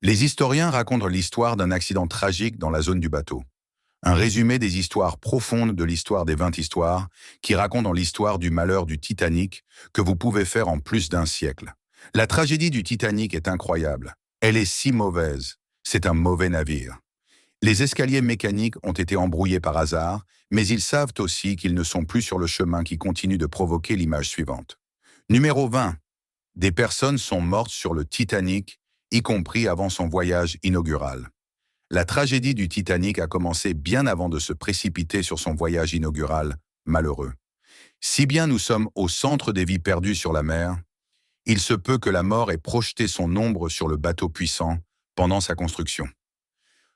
Les historiens racontent l'histoire d'un accident tragique dans la zone du bateau. Un résumé des histoires profondes de l'histoire des 20 histoires qui racontent l'histoire du malheur du Titanic que vous pouvez faire en plus d'un siècle. La tragédie du Titanic est incroyable. Elle est si mauvaise. C'est un mauvais navire. Les escaliers mécaniques ont été embrouillés par hasard, mais ils savent aussi qu'ils ne sont plus sur le chemin qui continue de provoquer l'image suivante. Numéro 20. Des personnes sont mortes sur le Titanic, y compris avant son voyage inaugural. La tragédie du Titanic a commencé bien avant de se précipiter sur son voyage inaugural, malheureux. Si bien nous sommes au centre des vies perdues sur la mer, il se peut que la mort ait projeté son ombre sur le bateau puissant pendant sa construction.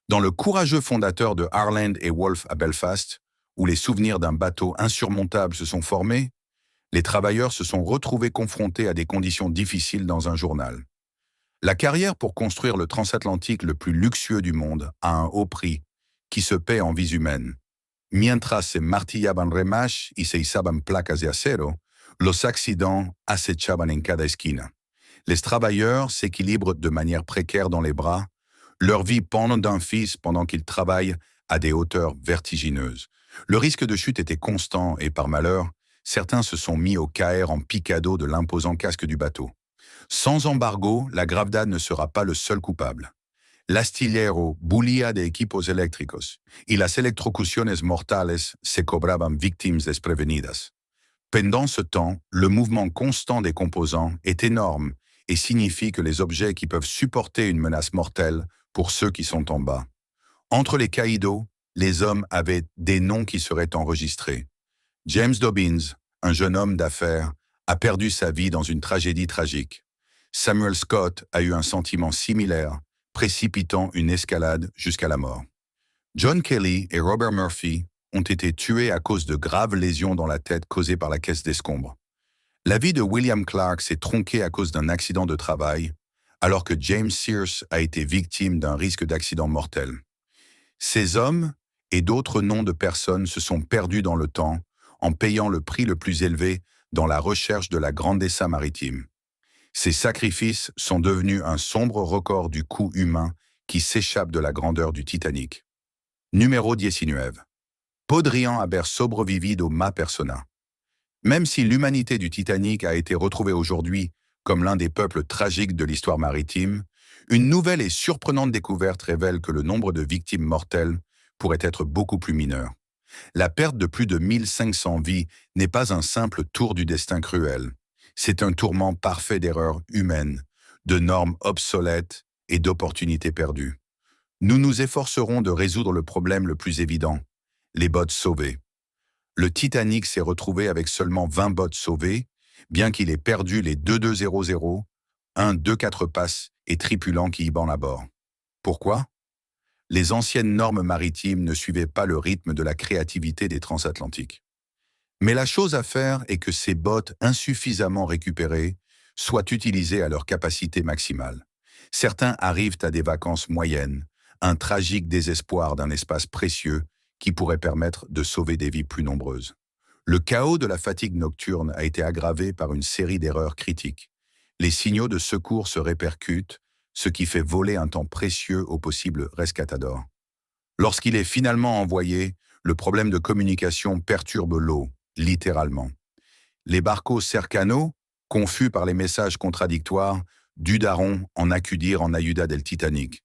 Dans le courageux fondateur de Harland et Wolff à Belfast, où les souvenirs d'un bateau insurmontable se sont formés, les travailleurs se sont retrouvés confrontés à des conditions difficiles dans un journal. La carrière pour construire le transatlantique le plus luxueux du monde a un haut prix, qui se paie en vies humaines. Mientras se martillaban remas y se izaban placas de acero, los accidents acechaban en cada esquina. Les travailleurs s'équilibrent de manière précaire dans les bras, leur vie pend d'un fil pendant qu'ils travaillent à des hauteurs vertigineuses. Le risque de chute était constant et par malheur, certains se sont mis au caer en picado de l'imposant casque du bateau. Sans embargo, la gravedad ne sera pas le seul coupable. L'astillero bullía de equipos eléctricos y las electrocuciones mortales se cobraban victimes desprevenidas. Pendant ce temps, le mouvement constant des composants est énorme et signifie que les objets qui peuvent supporter une menace mortelle pour ceux qui sont en bas. Entre les caïdos, les hommes avaient des noms qui seraient enregistrés. James Dobbins, un jeune homme d'affaires, a perdu sa vie dans une tragédie tragique. Samuel Scott a eu un sentiment similaire, précipitant une escalade jusqu'à la mort. John Kelly et Robert Murphy ont été tués à cause de graves lésions dans la tête causées par la caisse d'escombres. La vie de William Clark s'est tronquée à cause d'un accident de travail, alors que James Sears a été victime d'un risque d'accident mortel. Ces hommes et d'autres noms de personnes se sont perdus dans le temps en payant le prix le plus élevé dans la recherche de la grandeza maritime. Ces sacrifices sont devenus un sombre record du coût humain qui s'échappe de la grandeur du Titanic. Numéro 19. Podrian haber sobrevivido ma persona. Même si l'humanité du Titanic a été retrouvée aujourd'hui comme l'un des peuples tragiques de l'histoire maritime, une nouvelle et surprenante découverte révèle que le nombre de victimes mortelles pourrait être beaucoup plus mineur. La perte de plus de 1500 vies n'est pas un simple tour du destin cruel. C'est un tourment parfait d'erreurs humaines, de normes obsolètes et d'opportunités perdues. Nous nous efforcerons de résoudre le problème le plus évident, les bottes sauvées. Le Titanic s'est retrouvé avec seulement 20 bottes sauvées, bien qu'il ait perdu les 2200, un 2-4 passes et tripulants qui y bandent à bord. Pourquoi? Les anciennes normes maritimes ne suivaient pas le rythme de la créativité des transatlantiques. Mais la chose à faire est que ces bottes insuffisamment récupérées soient utilisées à leur capacité maximale. Certains arrivent à des vacances moyennes, un tragique désespoir d'un espace précieux qui pourrait permettre de sauver des vies plus nombreuses. Le chaos de la fatigue nocturne a été aggravé par une série d'erreurs critiques. Les signaux de secours se répercutent, ce qui fait voler un temps précieux au possible rescatador. Lorsqu'il est finalement envoyé, le problème de communication perturbe l'eau, littéralement. Les barcos cercanos, confus par les messages contradictoires, dudaront en accudir en ayuda del Titanic.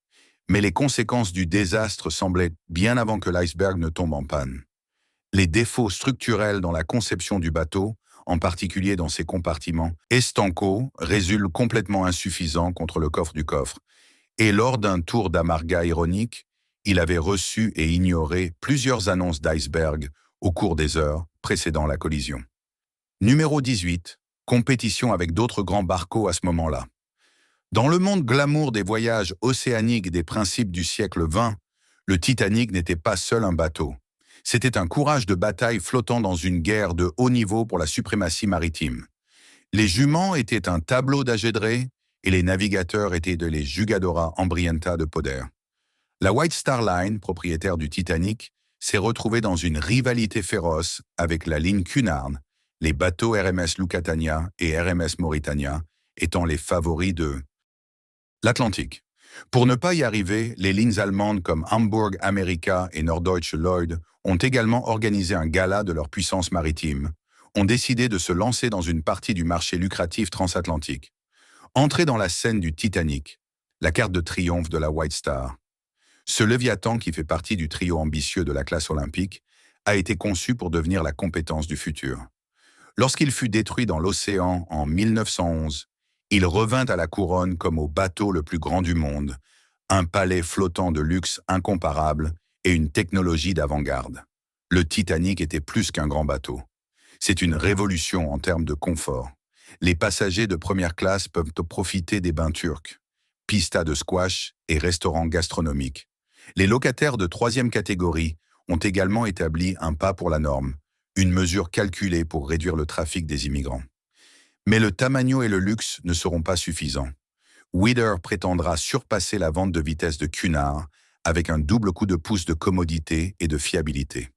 Mais les conséquences du désastre semblaient bien avant que l'iceberg ne tombe en panne. Les défauts structurels dans la conception du bateau, en particulier dans ses compartiments estancos, résultent complètement insuffisants contre le coffre du coffre. Et lors d'un tour d'amarga ironique, il avait reçu et ignoré plusieurs annonces d'iceberg au cours des heures précédant la collision. Numéro 18. Compétition avec d'autres grands barcos à ce moment-là. Dans le monde glamour des voyages océaniques des principes du siècle XX, le Titanic n'était pas seul un bateau. C'était un courage de bataille flottant dans une guerre de haut niveau pour la suprématie maritime. Les juments étaient un tableau d'Agédré et les navigateurs étaient les Jugadora Ambrienta de Poder. La White Star Line, propriétaire du Titanic, s'est retrouvée dans une rivalité féroce avec la ligne Cunard, les bateaux RMS Lusitania et RMS Mauritania étant les favoris de l'Atlantique. Pour ne pas y arriver, les lignes allemandes comme Hamburg America et Norddeutsche Lloyd ont également organisé un gala de leur puissance maritime, ont décidé de se lancer dans une partie du marché lucratif transatlantique. Entrez dans la scène du Titanic, la carte de triomphe de la White Star. Ce Léviathan, qui fait partie du trio ambitieux de la classe olympique, a été conçu pour devenir la compétence du futur. Lorsqu'il fut détruit dans l'océan en 1911, il revint à la couronne comme au bateau le plus grand du monde, un palais flottant de luxe incomparable et une technologie d'avant-garde. Le Titanic était plus qu'un grand bateau. C'est une révolution en termes de confort. Les passagers de première classe peuvent profiter des bains turcs, pistas de squash et restaurants gastronomiques. Les locataires de troisième catégorie ont également établi un pas pour la norme, une mesure calculée pour réduire le trafic des immigrants. Mais le tamaño et le luxe ne seront pas suffisants. Whidder prétendra surpasser la vente de vitesse de Cunard avec un double coup de pouce de commodité et de fiabilité.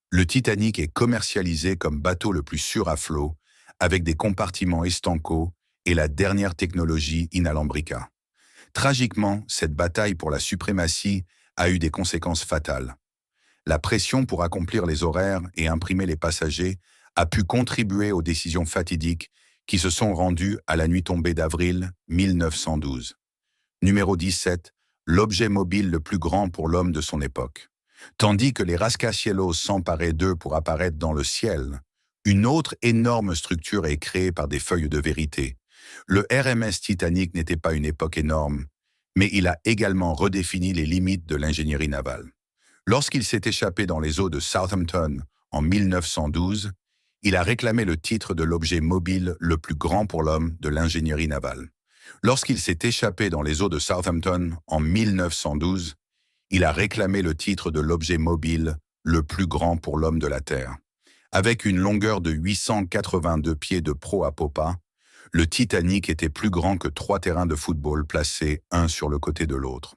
Le Titanic est commercialisé comme bateau le plus sûr à flot, avec des compartiments Estanco et la dernière technologie Inalambrica. Tragiquement, cette bataille pour la suprématie a eu des conséquences fatales. La pression pour accomplir les horaires et imprimer les passagers a pu contribuer aux décisions fatidiques qui se sont rendues à la nuit tombée d'avril 1912. Numéro 17, l'objet mobile le plus grand pour l'homme de son époque. Tandis que les rascacielos s'emparaient d'eux pour apparaître dans le ciel, une autre énorme structure est créée par des feuilles de vérité. Le RMS Titanic n'était pas une époque énorme, mais il a également redéfini les limites de l'ingénierie navale. Lorsqu'il s'est échappé dans les eaux de Southampton en 1912, il a réclamé le titre de l'objet mobile le plus grand pour l'homme de l'ingénierie navale. Lorsqu'il s'est échappé dans les eaux de Southampton en 1912, il a réclamé le titre de l'objet mobile le plus grand pour l'homme de la Terre. Avec une longueur de 882 pieds de proa à popa, le Titanic était plus grand que 3 terrains de football placés un sur le côté de l'autre.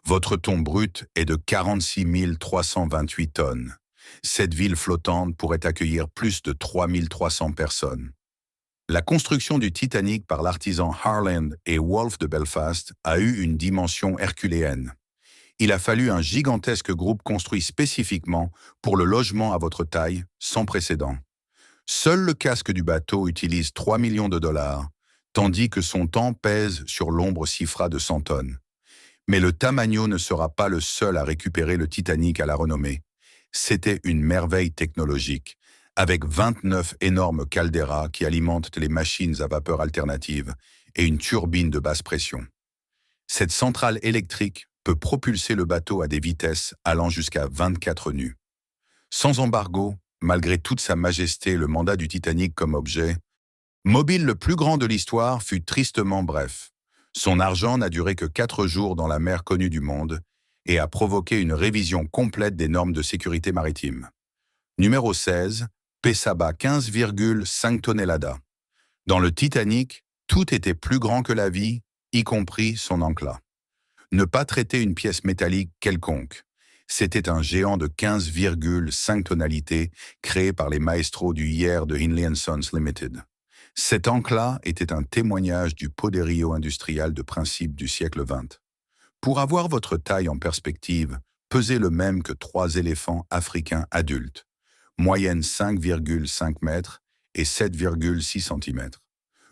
Votre ton brut est de 46 328 tonnes. Cette ville flottante pourrait accueillir plus de 3 300 personnes. La construction du Titanic par l'artisan Harland et Wolff de Belfast a eu une dimension herculéenne. Il a fallu un gigantesque groupe construit spécifiquement pour le logement à votre taille, sans précédent. Seul le casque du bateau utilise 3 millions de dollars, tandis que son temps pèse sur l'ombre cifra de 100 tonnes. Mais le tamaño ne sera pas le seul à récupérer le Titanic à la renommée. C'était une merveille technologique, avec 29 énormes calderas qui alimentent les machines à vapeur alternative et une turbine de basse pression. Cette centrale électrique peut propulser le bateau à des vitesses allant jusqu'à 24 nœuds. Sans embargo, malgré toute sa majesté, le mandat du Titanic comme objet mobile le plus grand de l'histoire fut tristement bref. Son argent n'a duré que 4 jours dans la mer connue du monde et a provoqué une révision complète des normes de sécurité maritime. Numéro 16, Pesaba 15,5 tonnellada. Dans le Titanic, tout était plus grand que la vie, y compris son ancla. Ne pas traiter une pièce métallique quelconque. C'était un géant de 15,5 tonalités créé par les maestros du hier de Hinley & Sons Limited. Cet ancla était un témoignage du poderio industriel de principe du siècle XX. Pour avoir votre taille en perspective, pesez le même que 3 éléphants africains adultes, moyenne 5,5 mètres et 7,6 cm.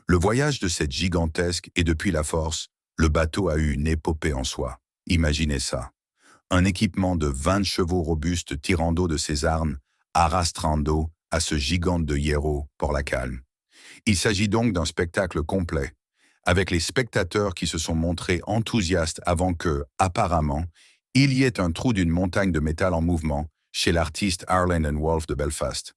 Le voyage de cette gigantesque et depuis la force, le bateau a eu une épopée en soi. Imaginez ça. Un équipement de 20 chevaux robustes tirant d'eau de ses armes, arrastrando à ce gigante de Hierro pour la calme. Il s'agit donc d'un spectacle complet, avec les spectateurs qui se sont montrés enthousiastes avant que, apparemment, il y ait un trou d'une montagne de métal en mouvement chez l'artiste Harland & Wolff de Belfast.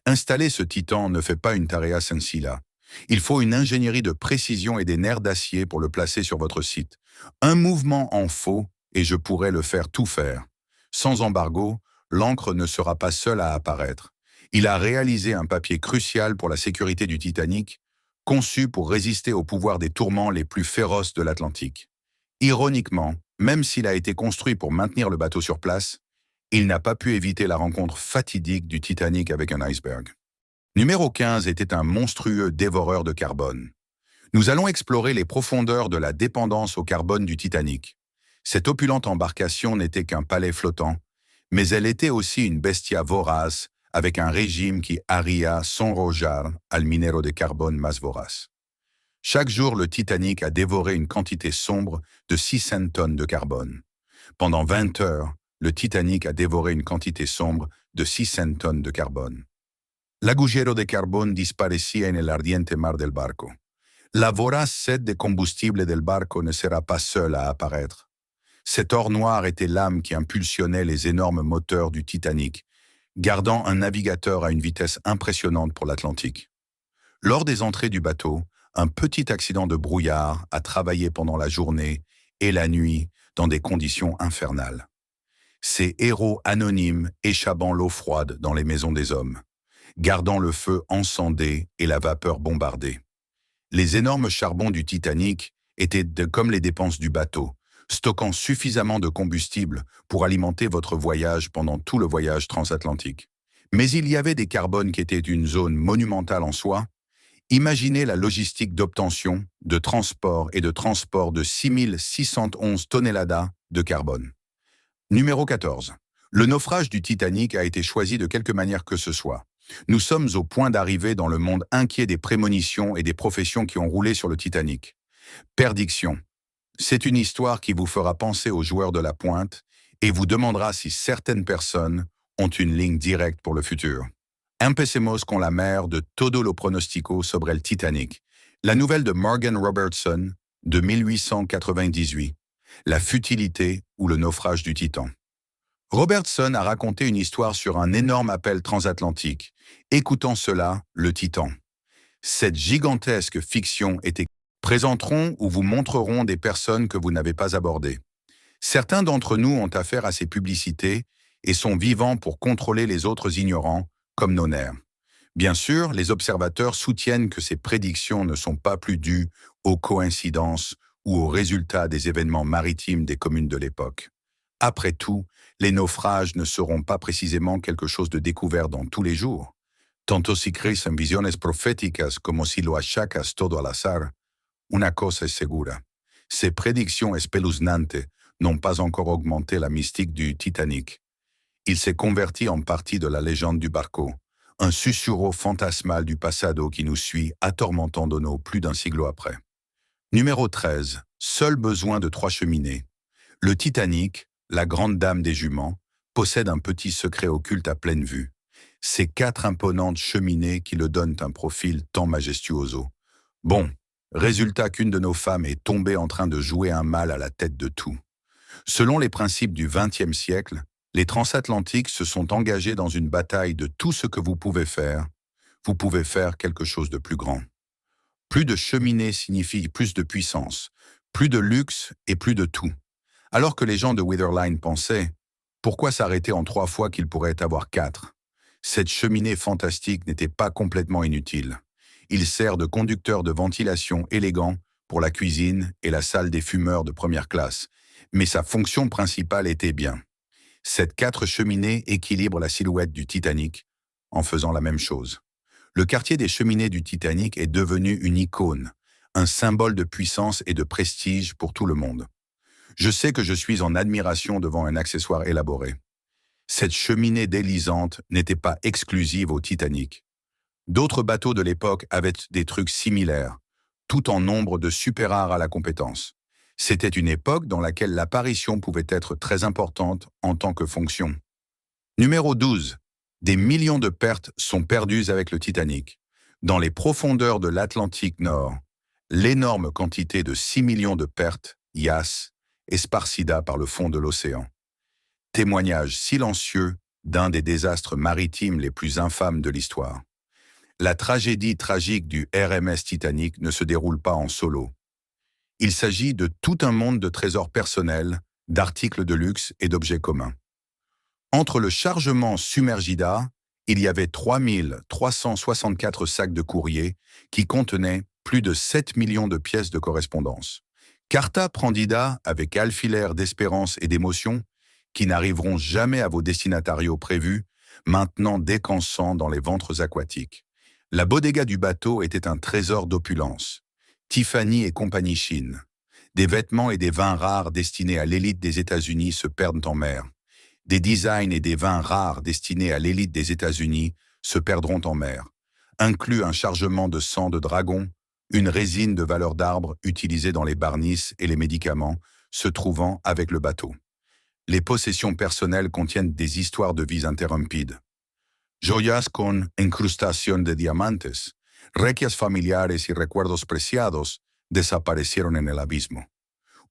Installer ce titan ne fait pas une tarea sencilla. Il faut une ingénierie de précision et des nerfs d'acier pour le placer sur votre site. Un mouvement en faux et je pourrais le faire tout faire. Sans embargo, l'encre ne sera pas seule à apparaître. Il a réalisé un papier crucial pour la sécurité du Titanic, conçu pour résister au pouvoir des tourments les plus féroces de l'Atlantique. Ironiquement, même s'il a été construit pour maintenir le bateau sur place, il n'a pas pu éviter la rencontre fatidique du Titanic avec un iceberg. Numéro 15 était un monstrueux dévoreur de carbone. Nous allons explorer les profondeurs de la dépendance au carbone du Titanic. Cette opulente embarcation n'était qu'un palais flottant, mais elle était aussi une bestia vorace avec un régime qui haria son rojar al minero de carbone más voraz. Chaque jour, le Titanic a dévoré une quantité sombre de 600 tonnes de carbone. Pendant 20 heures, le Titanic a dévoré une quantité sombre de 600 tonnes de carbone. L'agujero de carbone disparaissait en el ardiente mar del barco. La vorace sed de combustible del barco ne sera pas seule à apparaître. Cet or noir était l'âme qui impulsionnait les énormes moteurs du Titanic, gardant un navigateur à une vitesse impressionnante pour l'Atlantique. Lors des entrées du bateau, un petit accident de brouillard a travaillé pendant la journée et la nuit dans des conditions infernales. Ces héros anonymes échappant l'eau froide dans les maisons des hommes, gardant le feu encendé et la vapeur bombardée. Les énormes charbons du Titanic étaient comme les dépenses du bateau, stockant suffisamment de combustible pour alimenter votre voyage pendant tout le voyage transatlantique. Mais il y avait des carbones qui étaient une zone monumentale en soi. Imaginez la logistique d'obtention, de transport et de transport de 6611 tonnelladas de carbone. Numéro 14. Le naufrage du Titanic a été choisi de quelque manière que ce soit. Nous sommes au point d'arriver dans le monde inquiet des prémonitions et des professions qui ont roulé sur le Titanic. Perdiction. C'est une histoire qui vous fera penser aux joueurs de la pointe et vous demandera si certaines personnes ont une ligne directe pour le futur. Empecemos con la mer de todo lo pronostico sobre el Titanic. La nouvelle de Morgan Robertson de 1898. La futilité ou le naufrage du Titan. Robertson a raconté une histoire sur un énorme appel transatlantique. Écoutant cela, le Titan. Cette gigantesque fiction était présenteront ou vous montreront des personnes que vous n'avez pas abordées. Certains d'entre nous ont affaire à ces publicités et sont vivants pour contrôler les autres ignorants, comme nos nerfs. Bien sûr, les observateurs soutiennent que ces prédictions ne sont pas plus dues aux coïncidences ou aux résultats des événements maritimes des communes de l'époque. Après tout, les naufrages ne seront pas précisément quelque chose de découvert dans tous les jours. Tanto si crees en visiones proféticas como si lo achacas todo al azar, una cosa es segura. Ces prédictions espeluznantes n'ont pas encore augmenté la mystique du Titanic. Il s'est converti en partie de la légende du barco, un susurro fantasmal du passado qui nous suit, atormentant Dono plus d'un siècle après. Numéro 13. Seul besoin de 3 cheminées. Le Titanic, la grande dame des juments, possède un petit secret occulte à pleine vue. Ces 4 imponentes cheminées qui le donnent un profil tant majestuoso. Bon, résultat qu'une de nos femmes est tombée en train de jouer un mal à la tête de tout. Selon les principes du XXe siècle, les transatlantiques se sont engagés dans une bataille de tout ce que vous pouvez faire quelque chose de plus grand. Plus de cheminées signifie plus de puissance, plus de luxe et plus de tout. Alors que les gens de Witherline pensaient, pourquoi s'arrêter en 3 fois qu'il pourrait avoir 4? Cette cheminée fantastique n'était pas complètement inutile. Il sert de conducteur de ventilation élégant pour la cuisine et la salle des fumeurs de première classe, mais sa fonction principale était bien. Cette 4 cheminées équilibrent la silhouette du Titanic en faisant la même chose. Le quartier des cheminées du Titanic est devenu une icône, un symbole de puissance et de prestige pour tout le monde. Je sais que je suis en admiration devant un accessoire élaboré. Cette cheminée délisante n'était pas exclusive au Titanic. D'autres bateaux de l'époque avaient des trucs similaires, tout en nombre de super rares à la compétence. C'était une époque dans laquelle l'apparition pouvait être très importante en tant que fonction. Numéro 12. Des millions de pertes sont perdues avec le Titanic. Dans les profondeurs de l'Atlantique Nord, l'énorme quantité de 6 millions de pertes, IAS, esparcida par le fond de l'océan. Témoignage silencieux d'un des désastres maritimes les plus infâmes de l'histoire. La tragédie tragique du RMS Titanic ne se déroule pas en solo. Il s'agit de tout un monde de trésors personnels, d'articles de luxe et d'objets communs. Entre le chargement Submergida, il y avait 3364 sacs de courrier qui contenaient plus de 7 millions de pièces de correspondance. Carta Prendida avec alfilaires d'espérance et d'émotion qui n'arriveront jamais à vos destinatarios prévus, maintenant décansant dans les ventres aquatiques. La bodega du bateau était un trésor d'opulence. Tiffany et compagnie Chine. Des vêtements et des vins rares destinés à l'élite des États-Unis se perdent en mer. Des designs et des vins rares destinés à l'élite des États-Unis se perdront en mer, inclus un chargement de sang de dragon, une résine de valeur d'arbre utilisée dans les barnices et les médicaments, se trouvant avec le bateau. Les possessions personnelles contiennent des histoires de vies interrompides. Joyas con incrustación de diamantes, requias familiares y recuerdos preciados desaparecieron en el abismo.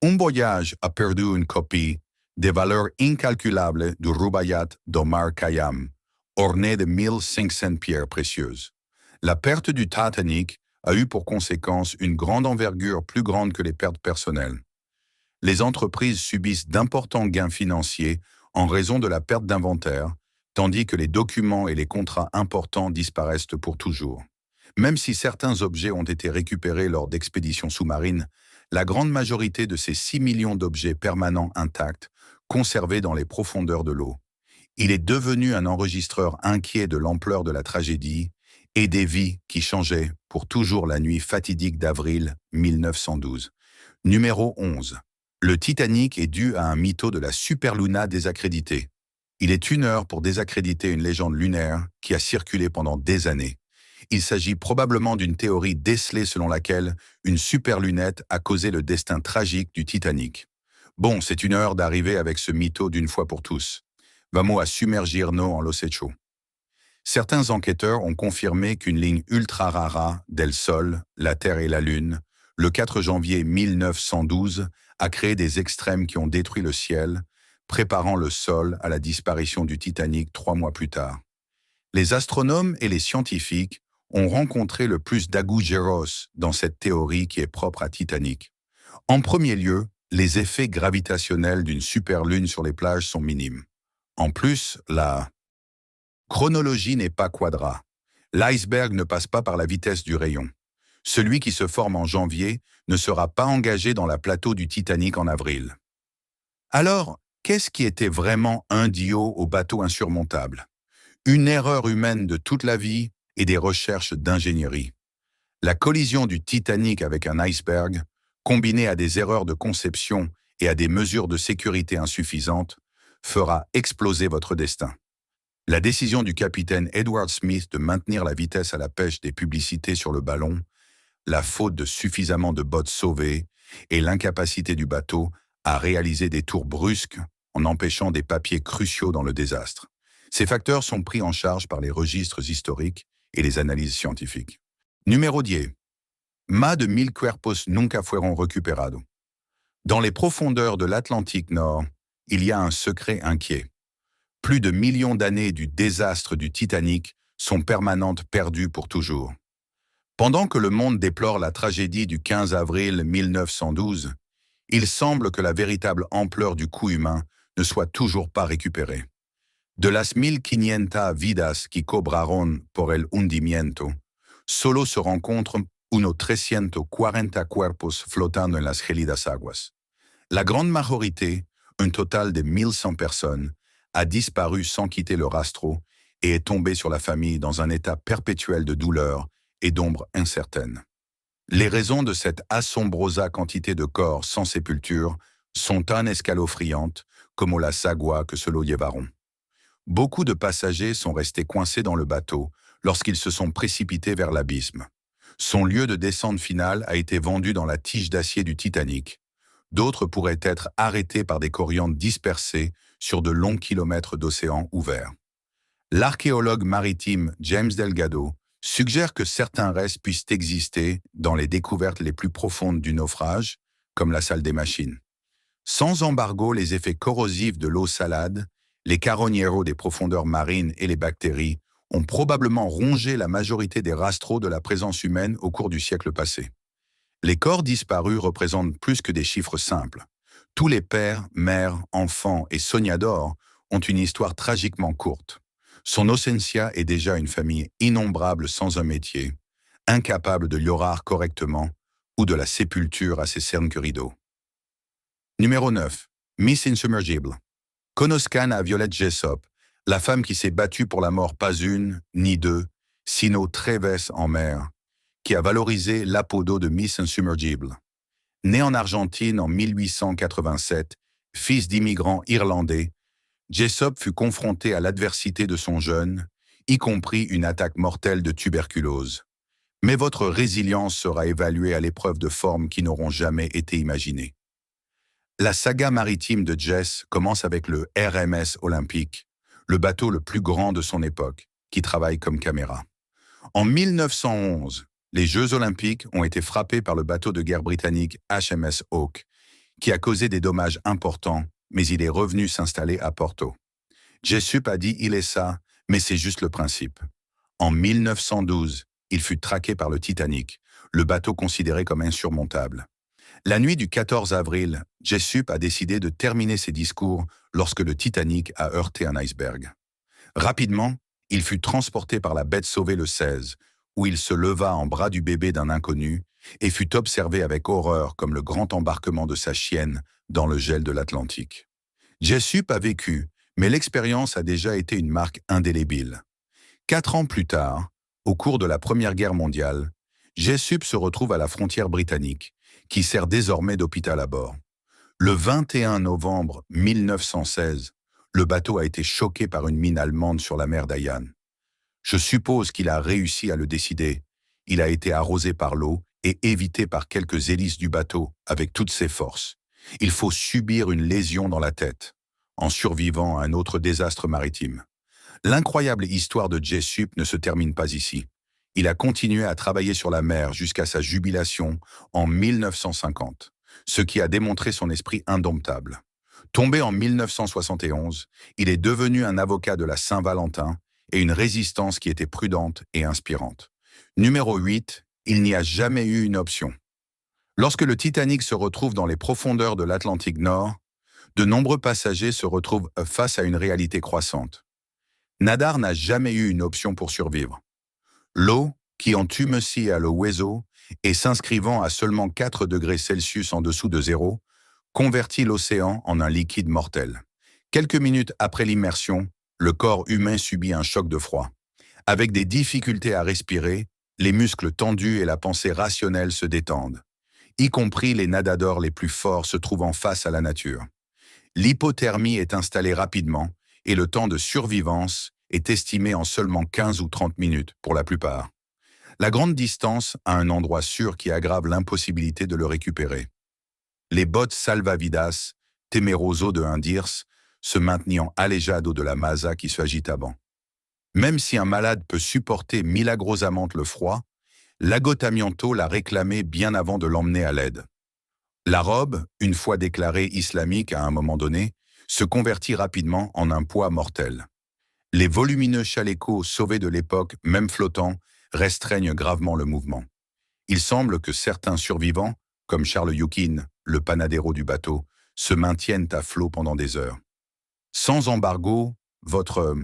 Un voyage a perdu une copie de valeur incalculable du Rubaiyat d'Omar Khayyam, orné de 1500 pierres précieuses. La perte du Titanic a eu pour conséquence une grande envergure plus grande que les pertes personnelles. Les entreprises subissent d'importants gains financiers en raison de la perte d'inventaire, tandis que les documents et les contrats importants disparaissent pour toujours. Même si certains objets ont été récupérés lors d'expéditions sous-marines, la grande majorité de ces 6 millions d'objets permanents intacts, conservés dans les profondeurs de l'eau. Il est devenu un enregistreur inquiet de l'ampleur de la tragédie et des vies qui changeaient pour toujours la nuit fatidique d'avril 1912. Numéro 11. Le Titanic est dû à un mytho de la Superluna désaccrédité. Il est une heure pour désaccréditer une légende lunaire qui a circulé pendant des années. Il s'agit probablement d'une théorie décelée selon laquelle une superlunette a causé le destin tragique du Titanic. Bon, c'est une heure d'arriver avec ce mytho d'une fois pour tous. Vamos a sumergirnos en los hechos. Certains enquêteurs ont confirmé qu'une ligne ultra rara del Sol, la Terre et la Lune, le 4 janvier 1912, a créé des extrêmes qui ont détruit le ciel, préparant le sol à la disparition du Titanic 3 mois plus tard. Les astronomes et les scientifiques ont rencontré le plus d'agougéros dans cette théorie qui est propre à Titanic. En premier lieu, les effets gravitationnels d'une superlune sur les plages sont minimes. En plus, la chronologie n'est pas quadra. L'iceberg ne passe pas par la vitesse du rayon. Celui qui se forme en janvier ne sera pas engagé dans la plateau du Titanic en avril. Alors, qu'est-ce qui était vraiment un dio au bateau insurmontable? Une erreur humaine de toute la vie et des recherches d'ingénierie. La collision du Titanic avec un iceberg, combinée à des erreurs de conception et à des mesures de sécurité insuffisantes, fera exploser votre destin. La décision du capitaine Edward Smith de maintenir la vitesse à la pêche des publicités sur le ballon, la faute de suffisamment de bottes sauvées et l'incapacité du bateau à réaliser des tours brusques en empêchant des papiers cruciaux dans le désastre. Ces facteurs sont pris en charge par les registres historiques et les analyses scientifiques. Numéro 10. Más de 1000 cuerpos nunca fueron recuperados. Dans les profondeurs de l'Atlantique Nord, il y a un secret inquiet. Plus de millions d'années du désastre du Titanic sont permanentes perdues pour toujours. Pendant que le monde déplore la tragédie du 15 avril 1912, il semble que la véritable ampleur du coût humain ne soit toujours pas récupérée. De las 1500 vidas qui cobraron por el hundimiento, solo se rencontrent unos 340 cuerpos flotando en las gélidas aguas. La grande majorité, un total de 1100 personnes, a disparu sans quitter le rastro et est tombée sur la famille dans un état perpétuel de douleur et d'ombre incertaine. Les raisons de cette assombrosa quantité de corps sans sépulture sont tan escalofriantes como la sagua que se lo llevaron. Beaucoup de passagers sont restés coincés dans le bateau lorsqu'ils se sont précipités vers l'abysme. Son lieu de descente finale a été vendu dans la tige d'acier du Titanic. D'autres pourraient être arrêtés par des corrientes dispersées sur de longs kilomètres d'océan ouvert. L'archéologue maritime James Delgado suggère que certains restes puissent exister dans les découvertes les plus profondes du naufrage, comme la salle des machines. Sans embargo, les effets corrosifs de l'eau salade, les carroñeros des profondeurs marines et les bactéries ont probablement rongé la majorité des rastros de la présence humaine au cours du siècle passé. Les corps disparus représentent plus que des chiffres simples. Tous les pères, mères, enfants et soñadors ont une histoire tragiquement courte. Son ausencia est déjà une famille innombrable sans un métier, incapable de llorar correctement ou de la sépulture à ses cernes rideaux. Numéro 9. Miss Insubmergible. Conozcan a Violette Jessop, la femme qui s'est battue pour la mort pas une, ni deux, sino 3 veces en mer, qui a valorisé l'appodo de Miss Insubmergible. Né en Argentine en 1887, fils d'immigrants irlandais, Jessop fut confronté à l'adversité de son jeune, y compris une attaque mortelle de tuberculose. Mais votre résilience sera évaluée à l'épreuve de formes qui n'auront jamais été imaginées. La saga maritime de Jess commence avec le RMS Olympique, le bateau le plus grand de son époque, qui travaille comme caméra. En 1911, les Jeux olympiques ont été frappés par le bateau de guerre britannique HMS Hawke, qui a causé des dommages importants, mais il est revenu s'installer à Porto. Jessop a dit « il est ça », mais c'est juste le principe. En 1912, il fut traqué par le Titanic, le bateau considéré comme insurmontable. La nuit du 14 avril, Jessop a décidé de terminer ses discours lorsque le Titanic a heurté un iceberg. Rapidement, il fut transporté par la bête sauvée le 16, où il se leva en bras du bébé d'un inconnu et fut observé avec horreur comme le grand embarquement de sa chienne dans le gel de l'Atlantique. Jessop a vécu, mais l'expérience a déjà été une marque indélébile. 4 ans plus tard, au cours de la Première Guerre mondiale, Jessop se retrouve à la frontière britannique, qui sert désormais d'hôpital à bord. Le 21 novembre 1916, le bateau a été choqué par une mine allemande sur la mer d'Ayan. Je suppose qu'il a réussi à le décider. Il a été arrosé par l'eau et évité par quelques hélices du bateau avec toutes ses forces. Il faut subir une lésion dans la tête, en survivant à un autre désastre maritime. L'incroyable histoire de Jessop ne se termine pas ici. Il a continué à travailler sur la mer jusqu'à sa jubilation en 1950, ce qui a démontré son esprit indomptable. Tombé en 1971, il est devenu un avocat de la Saint-Valentin et une résistance qui était prudente et inspirante. Numéro 8, il n'y a jamais eu une option. Lorsque le Titanic se retrouve dans les profondeurs de l'Atlantique Nord, de nombreux passagers se retrouvent face à une réalité croissante. Nadar n'a jamais eu une option pour survivre. L'eau, qui en tue Messi à l'Oeso et s'inscrivant à seulement 4 degrés Celsius en dessous de zéro, convertit l'océan en un liquide mortel. Quelques minutes après l'immersion, le corps humain subit un choc de froid. Avec des difficultés à respirer, les muscles tendus et la pensée rationnelle se détendent. Y compris les nadadors les plus forts se trouvant face à la nature. L'hypothermie est installée rapidement et le temps de survivance est estimé en seulement 15 ou 30 minutes pour la plupart. La grande distance a un endroit sûr qui aggrave l'impossibilité de le récupérer. Les bottes salvavidas, Temeroso de Indirs, se maintenant alléjado de la Masa qui se agite à banc. Même si un malade peut supporter milagrosamente le froid, l'agotamiento l'a réclamé bien avant de l'emmener à l'aide. La robe, une fois déclarée islamique à un moment donné, se convertit rapidement en un poids mortel. Les volumineux chalecos sauvés de l'époque, même flottants, restreignent gravement le mouvement. Il semble que certains survivants, comme Charles Yukin, le panadero du bateau, se maintiennent à flot pendant des heures. Sans embargo, votre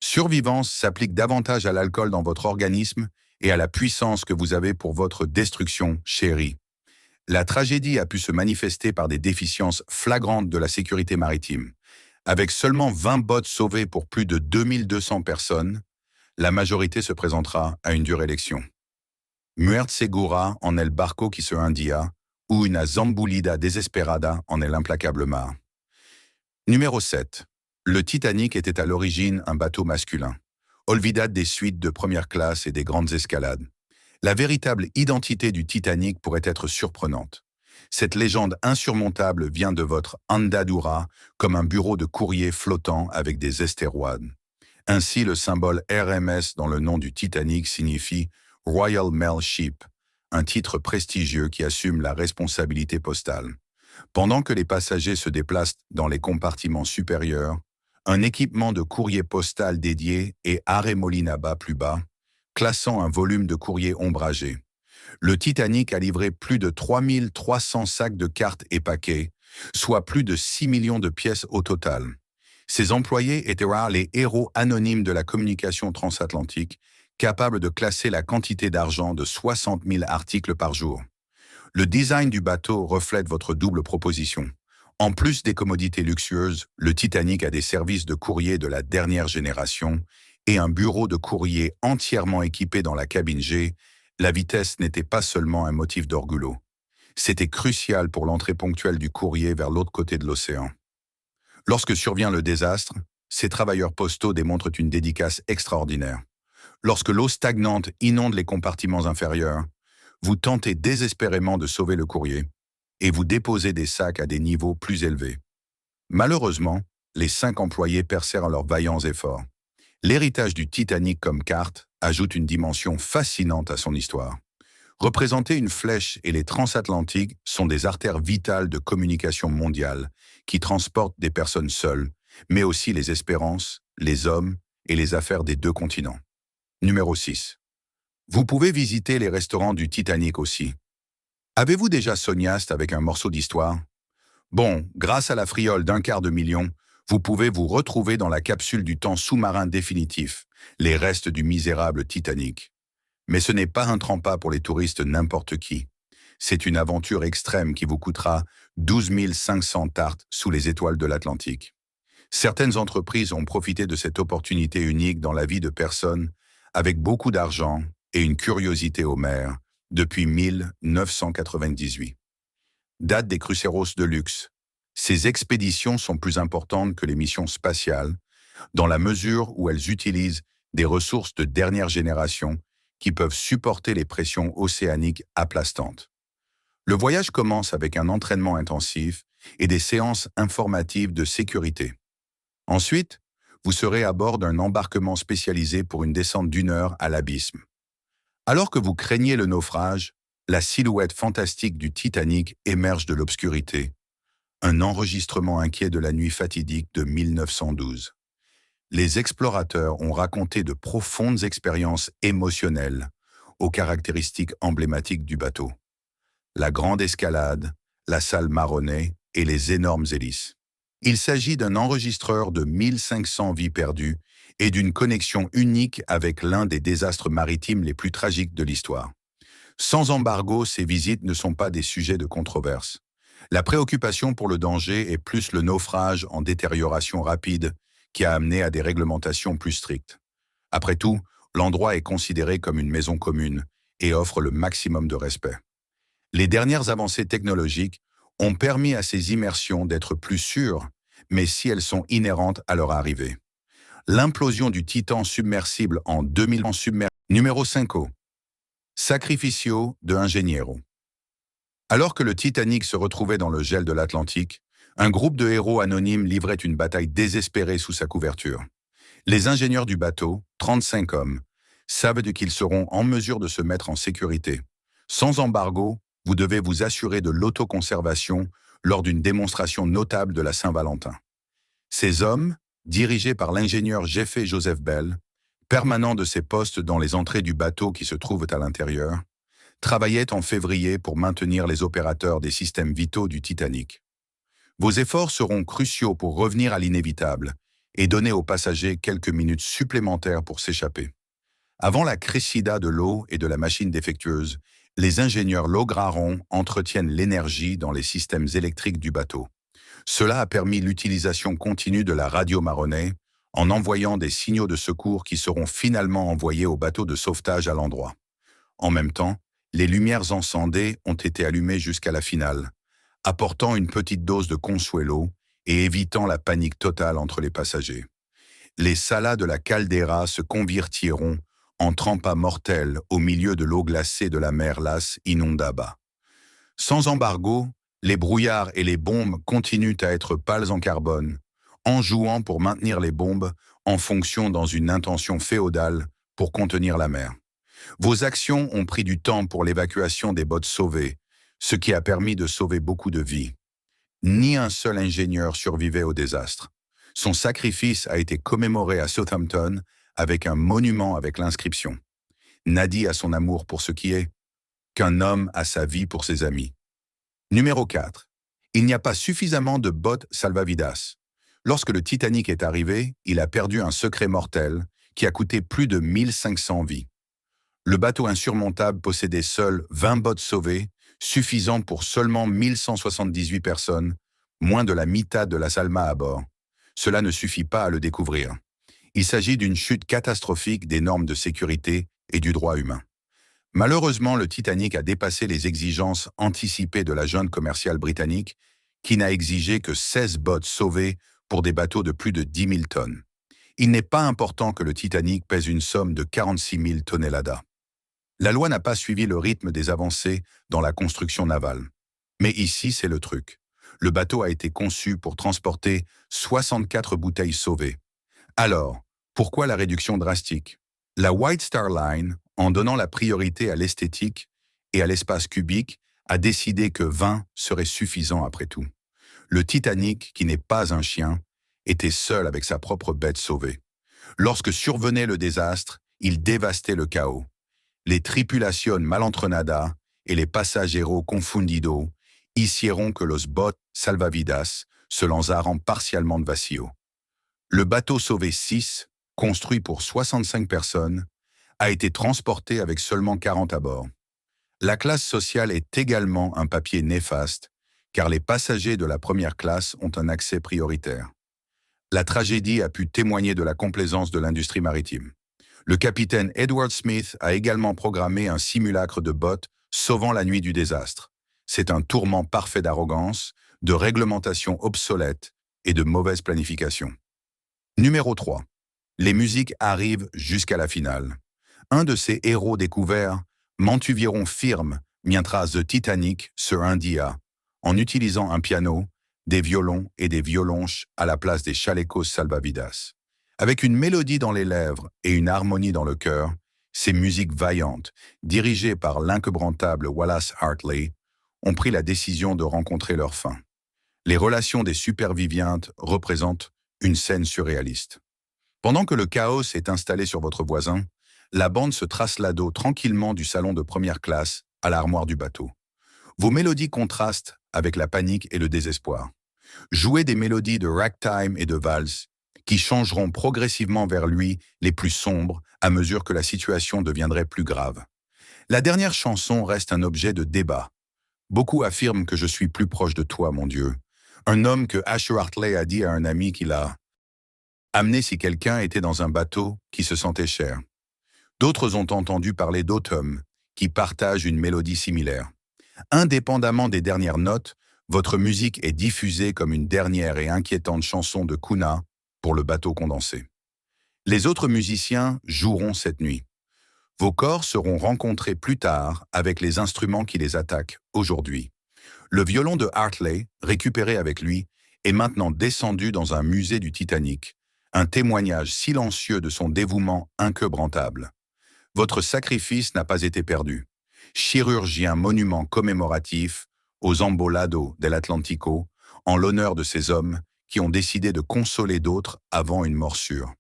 survivance s'applique davantage à l'alcool dans votre organisme et à la puissance que vous avez pour votre destruction, chérie. La tragédie a pu se manifester par des déficiences flagrantes de la sécurité maritime. Avec seulement 20 bottes sauvées pour plus de 2200 personnes, la majorité se présentera à une dure élection. Muerte segura en el barco qui se hundia, ou una zambulida desesperada en el implacable mar. Numéro 7. Le Titanic était à l'origine un bateau masculin. Olvidad des suites de première classe et des grandes escalades. La véritable identité du Titanic pourrait être surprenante. Cette légende insurmontable vient de votre Andadura comme un bureau de courrier flottant avec des estéroides. Ainsi, le symbole RMS dans le nom du Titanic signifie Royal Mail Ship, un titre prestigieux qui assume la responsabilité postale. Pendant que les passagers se déplacent dans les compartiments supérieurs, un équipement de courrier postal dédié est arremolinaba plus bas, classant un volume de courrier ombragé. Le Titanic a livré plus de 3300 sacs de cartes et paquets, soit plus de 6 millions de pièces au total. Ses employés étaient les héros anonymes de la communication transatlantique, capables de classer la quantité d'argent de 60 000 articles par jour. Le design du bateau reflète votre double proposition. En plus des commodités luxueuses, le Titanic a des services de courrier de la dernière génération et un bureau de courrier entièrement équipé dans la cabine G, La vitesse n'était pas seulement un motif d'orgueil. C'était crucial pour l'entrée ponctuelle du courrier vers l'autre côté de l'océan. Lorsque survient le désastre, ces travailleurs postaux démontrent une dédicace extraordinaire. Lorsque l'eau stagnante inonde les compartiments inférieurs, vous tentez désespérément de sauver le courrier et vous déposez des sacs à des niveaux plus élevés. Malheureusement, les 5 employés percèrent leurs vaillants efforts. L'héritage du Titanic comme carte ajoute une dimension fascinante à son histoire. Représenter une flèche et les transatlantiques sont des artères vitales de communication mondiale qui transportent des personnes seules, mais aussi les espérances, les hommes et les affaires des 2 continents. Numéro 6. Vous pouvez visiter les restaurants du Titanic aussi. Avez-vous déjà sognaste avec un morceau d'histoire? Bon, grâce à la friole d'250 000, vous pouvez vous retrouver dans la capsule du temps sous-marin définitif, les restes du misérable Titanic. Mais ce n'est pas un trempas pour les touristes n'importe qui. C'est une aventure extrême qui vous coûtera 12 500 tartes sous les étoiles de l'Atlantique. Certaines entreprises ont profité de cette opportunité unique dans la vie de personnes avec beaucoup d'argent et une curiosité aux mers depuis 1998. Date des cruceros de luxe. Ces expéditions sont plus importantes que les missions spatiales dans la mesure où elles utilisent des ressources de dernière génération qui peuvent supporter les pressions océaniques aplastantes. Le voyage commence avec un entraînement intensif et des séances informatives de sécurité. Ensuite, vous serez à bord d'un embarquement spécialisé pour une descente d'1 heure à l'abysme. Alors que vous craignez le naufrage, la silhouette fantastique du Titanic émerge de l'obscurité. Un enregistrement inquiet de la nuit fatidique de 1912. Les explorateurs ont raconté de profondes expériences émotionnelles aux caractéristiques emblématiques du bateau. La grande escalade, la salle marronnée et les énormes hélices. Il s'agit d'un enregistreur de 1500 vies perdues et d'une connexion unique avec l'un des désastres maritimes les plus tragiques de l'histoire. Sans embargo, ces visites ne sont pas des sujets de controverse. La préoccupation pour le danger est plus le naufrage en détérioration rapide qui a amené à des réglementations plus strictes. Après tout, l'endroit est considéré comme une maison commune et offre le maximum de respect. Les dernières avancées technologiques ont permis à ces immersions d'être plus sûres, mais si elles sont inhérentes à leur arrivée. L'implosion du Titan submersible en 2000 ans Numéro 5. Sacrificio de Ingeniero. Alors que le Titanic se retrouvait dans le gel de l'Atlantique, un groupe de héros anonymes livrait une bataille désespérée sous sa couverture. Les ingénieurs du bateau, 35 hommes, savent qu'ils seront en mesure de se mettre en sécurité. Sans embargo, vous devez vous assurer de l'autoconservation lors d'une démonstration notable de la Saint-Valentin. Ces hommes, dirigés par l'ingénieur Jeffrey Joseph Bell, permanent de ses postes dans les entrées du bateau qui se trouvent à l'intérieur, travaillaient en février pour maintenir les opérateurs des systèmes vitaux du Titanic. Vos efforts seront cruciaux pour revenir à l'inévitable et donner aux passagers quelques minutes supplémentaires pour s'échapper. Avant la crescita de l'eau et de la machine défectueuse, les ingénieurs lograron entretiennent l'énergie dans les systèmes électriques du bateau. Cela a permis l'utilisation continue de la radio marronnée en envoyant des signaux de secours qui seront finalement envoyés au bateau de sauvetage à l'endroit. En même temps, les lumières encendées ont été allumées jusqu'à la finale, apportant une petite dose de consuelo et évitant la panique totale entre les passagers. Les salas de la caldeira se convertiront en trempas mortels au milieu de l'eau glacée de la mer Las Inondaba. Sans embargo, les brouillards et les bombes continuent à être pâles en carbone, en jouant pour maintenir les bombes en fonction dans une intention féodale pour contenir la mer. Vos actions ont pris du temps pour l'évacuation des bottes sauvées, ce qui a permis de sauver beaucoup de vies. Ni un seul ingénieur survivait au désastre. Son sacrifice a été commémoré à Southampton avec un monument avec l'inscription « Nadi a son amour pour ce qui est, qu'un homme a sa vie pour ses amis ». Numéro 4. Il n'y a pas suffisamment de bottes salvavidas. Lorsque le Titanic est arrivé, il a perdu un secret mortel qui a coûté plus de 1500 vies. Le bateau insurmontable possédait seul 20 bottes sauvées, suffisant pour seulement 1178 personnes, moins de la mitad de la Salma à bord. Cela ne suffit pas à le découvrir. Il s'agit d'une chute catastrophique des normes de sécurité et du droit humain. Malheureusement, le Titanic a dépassé les exigences anticipées de la junte commerciale britannique, qui n'a exigé que 16 bottes sauvées pour des bateaux de plus de 10 000 tonnes. Il n'est pas important que le Titanic pèse une somme de 46 000 tonnelladas. La loi n'a pas suivi le rythme des avancées dans la construction navale. Mais ici, c'est le truc. Le bateau a été conçu pour transporter 64 bouteilles sauvées. Alors, pourquoi la réduction drastique? La White Star Line, en donnant la priorité à l'esthétique et à l'espace cubique, a décidé que 20 serait suffisant après tout. Le Titanic, qui n'est pas un chien, était seul avec sa propre bête sauvée. Lorsque survenait le désastre, il dévastait le chaos. Les tripulations malentrenadas et les passageros confundidos hicieron que los bots salvavidas se lanzaran partiellement de vacío. Le bateau sauvé 6, construit pour 65 personnes, a été transporté avec seulement 40 à bord. La classe sociale est également un papier néfaste, car les passagers de la première classe ont un accès prioritaire. La tragédie a pu témoigner de la complaisance de l'industrie maritime. Le capitaine Edward Smith a également programmé un simulacre de bottes sauvant la nuit du désastre. C'est un tourment parfait d'arrogance, de réglementation obsolète et de mauvaise planification. Numéro 3. Les musiques arrivent jusqu'à la finale. Un de ces héros découverts mantuvieron firme mientras The Titanic se hundia, en utilisant un piano, des violons et des violonches à la place des chalecos salvavidas. Avec une mélodie dans les lèvres et une harmonie dans le cœur, ces musiques vaillantes, dirigées par l'inquebrantable Wallace Hartley, ont pris la décision de rencontrer leur fin. Les relations des supervivientes représentent une scène surréaliste. Pendant que le chaos est installé sur votre voisin, la bande se traslade tranquillement du salon de première classe à l'armoire du bateau. Vos mélodies contrastent avec la panique et le désespoir. Jouez des mélodies de ragtime et de valse qui changeront progressivement vers lui les plus sombres à mesure que la situation deviendrait plus grave. La dernière chanson reste un objet de débat. Beaucoup affirment que je suis plus proche de toi, mon Dieu. Un homme que Asher Hartley a dit à un ami qu'il a amené si quelqu'un était dans un bateau qui se sentait cher. D'autres ont entendu parler d'automne, qui partagent une mélodie similaire. Indépendamment des dernières notes, votre musique est diffusée comme une dernière et inquiétante chanson de Kuna pour le bateau condensé. Les autres musiciens joueront cette nuit. Vos corps seront rencontrés plus tard avec les instruments qui les attaquent aujourd'hui. Le violon de Hartley, récupéré avec lui, est maintenant descendu dans un musée du Titanic, un témoignage silencieux de son dévouement inquebrantable. Votre sacrifice n'a pas été perdu. Chirurgien monument commémoratif aux Embolados del Atlántico, en l'honneur de ces hommes qui ont décidé de consoler d'autres avant une morsure.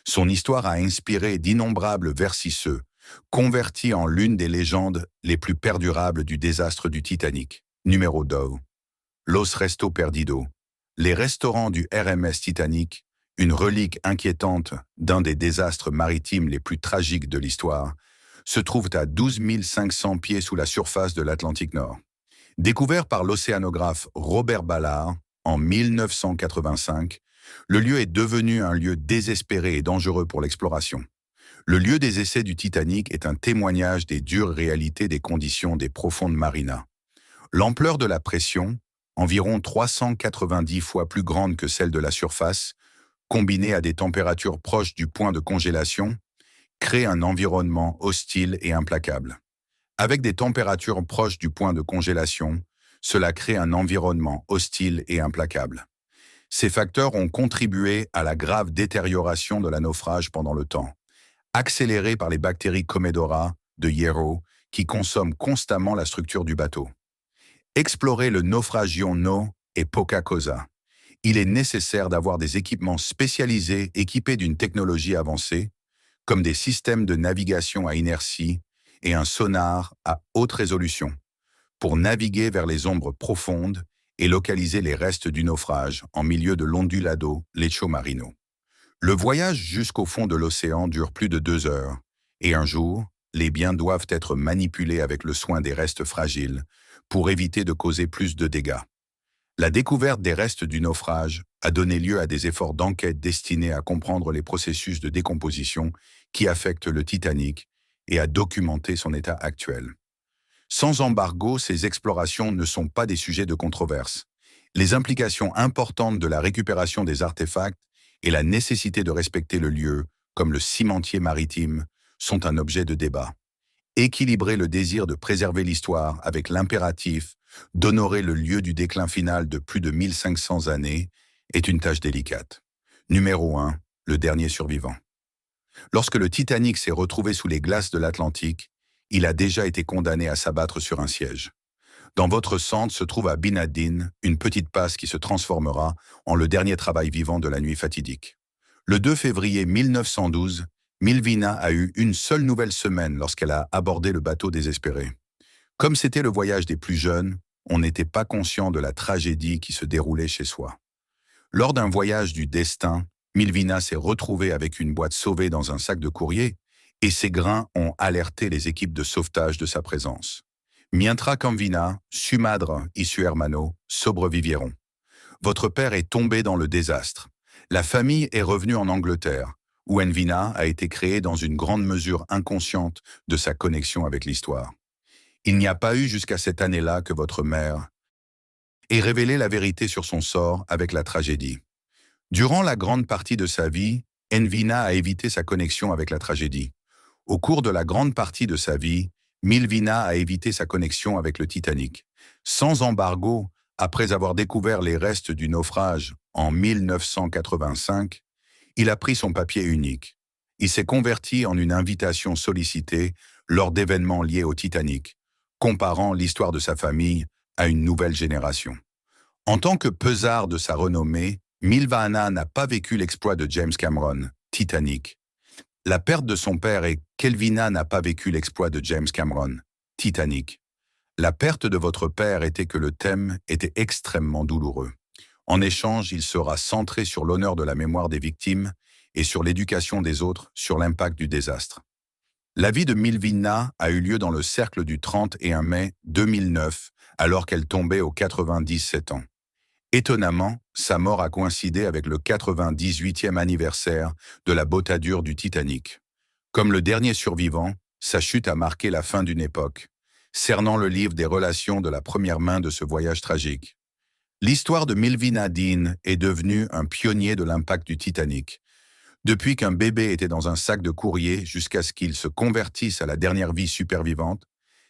Son histoire a inspiré d'innombrables versisseux, convertis en l'une des légendes les plus perdurables du désastre du Titanic. Numéro 2. Los Restos Perdidos. Les restaurants du RMS Titanic, une relique inquiétante d'un des désastres maritimes les plus tragiques de l'histoire, se trouvent à 12 500 pieds sous la surface de l'Atlantique Nord. Découvert par l'océanographe Robert Ballard en 1985, le lieu est devenu un lieu désespéré et dangereux pour l'exploration. Le lieu des essais du Titanic est un témoignage des dures réalités des conditions des profondes marinas. L'ampleur de la pression, environ 390 fois plus grande que celle de la surface, combinée à des températures proches du point de congélation, crée un environnement hostile et implacable. Avec des températures proches du point de congélation, cela crée un environnement hostile et implacable. Ces facteurs ont contribué à la grave détérioration de la naufrage pendant le temps, accélérée par les bactéries Comedora de Hierro qui consomment constamment la structure du bateau. Explorer le naufragio no est poca cosa. Il est nécessaire d'avoir des équipements spécialisés équipés d'une technologie avancée, comme des systèmes de navigation à inertie et un sonar à haute résolution, pour naviguer vers les ombres profondes et localiser les restes du naufrage en milieu de l'ondulado Lecho Marino. Le voyage jusqu'au fond de l'océan dure plus de 2 heures, et un jour, les biens doivent être manipulés avec le soin des restes fragiles pour éviter de causer plus de dégâts. La découverte des restes du naufrage a donné lieu à des efforts d'enquête destinés à comprendre les processus de décomposition qui affectent le Titanic et à documenter son état actuel. Sans embargo, ces explorations ne sont pas des sujets de controverse. Les implications importantes de la récupération des artefacts et la nécessité de respecter le lieu, comme le cimentier maritime, sont un objet de débat. Équilibrer le désir de préserver l'histoire avec l'impératif d'honorer le lieu du déclin final de plus de 1500 années est une tâche délicate. Numéro 1, le dernier survivant. Lorsque le Titanic s'est retrouvé sous les glaces de l'Atlantique, il a déjà été condamné à s'abattre sur un siège. Dans votre centre se trouve à Bin ad-Din, une petite passe qui se transformera en le dernier travail vivant de la nuit fatidique. Le 2 février 1912, Milvina a eu une seule nouvelle semaine lorsqu'elle a abordé le bateau désespéré. Comme c'était le voyage des plus jeunes, on n'était pas conscient de la tragédie qui se déroulait chez soi. Lors d'un voyage du destin, Milvina s'est retrouvée avec une boîte sauvée dans un sac de courrier et ses grains ont alerté les équipes de sauvetage de sa présence. Mientras Convina, Sumadre y su hermano, sobrevivieron. Votre père est tombé dans le désastre. La famille est revenue en Angleterre, où Envina a été créée dans une grande mesure inconsciente de sa connexion avec l'histoire. Il n'y a pas eu jusqu'à cette année-là que votre mère ait révélé la vérité sur son sort avec la tragédie. Durant la grande partie de sa vie, Envina a évité sa connexion avec la tragédie. Au cours de la grande partie de sa vie, Milvina a évité sa connexion avec le Titanic. Sans embargo, après avoir découvert les restes du naufrage en 1985, il a pris son papier unique. Il s'est converti en une invitation sollicitée lors d'événements liés au Titanic, comparant l'histoire de sa famille à une nouvelle génération. En tant que pesard de sa renommée, Milvana n'a pas vécu l'exploit de James Cameron, Titanic. La perte de son père et Kelvina n'a pas vécu l'exploit de James Cameron, Titanic. La perte de votre père était que le thème était extrêmement douloureux. En échange, il sera centré sur l'honneur de la mémoire des victimes et sur l'éducation des autres sur l'impact du désastre. La vie de Milvina a eu lieu dans le cercle du 31 mai 2009, alors qu'elle tombait aux 97 ans. Étonnamment, sa mort a coïncidé avec le 98e anniversaire de la bottadure du Titanic. Comme le dernier survivant, sa chute a marqué la fin d'une époque, cernant le livre des relations de la première main de ce voyage tragique. L'histoire de Milvina Dean est devenue un pionnier de l'impact du Titanic. Depuis qu'un bébé était dans un sac de courrier jusqu'à ce qu'il se convertisse à la dernière vie supervivante,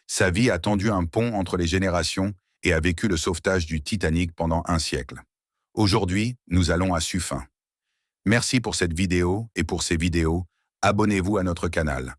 sa vie a tendu un pont entre les générations et a vécu le sauvetage du Titanic pendant un siècle. Aujourd'hui, nous allons à Suffin. Merci pour cette vidéo et pour ces vidéos. Abonnez-vous à notre canal.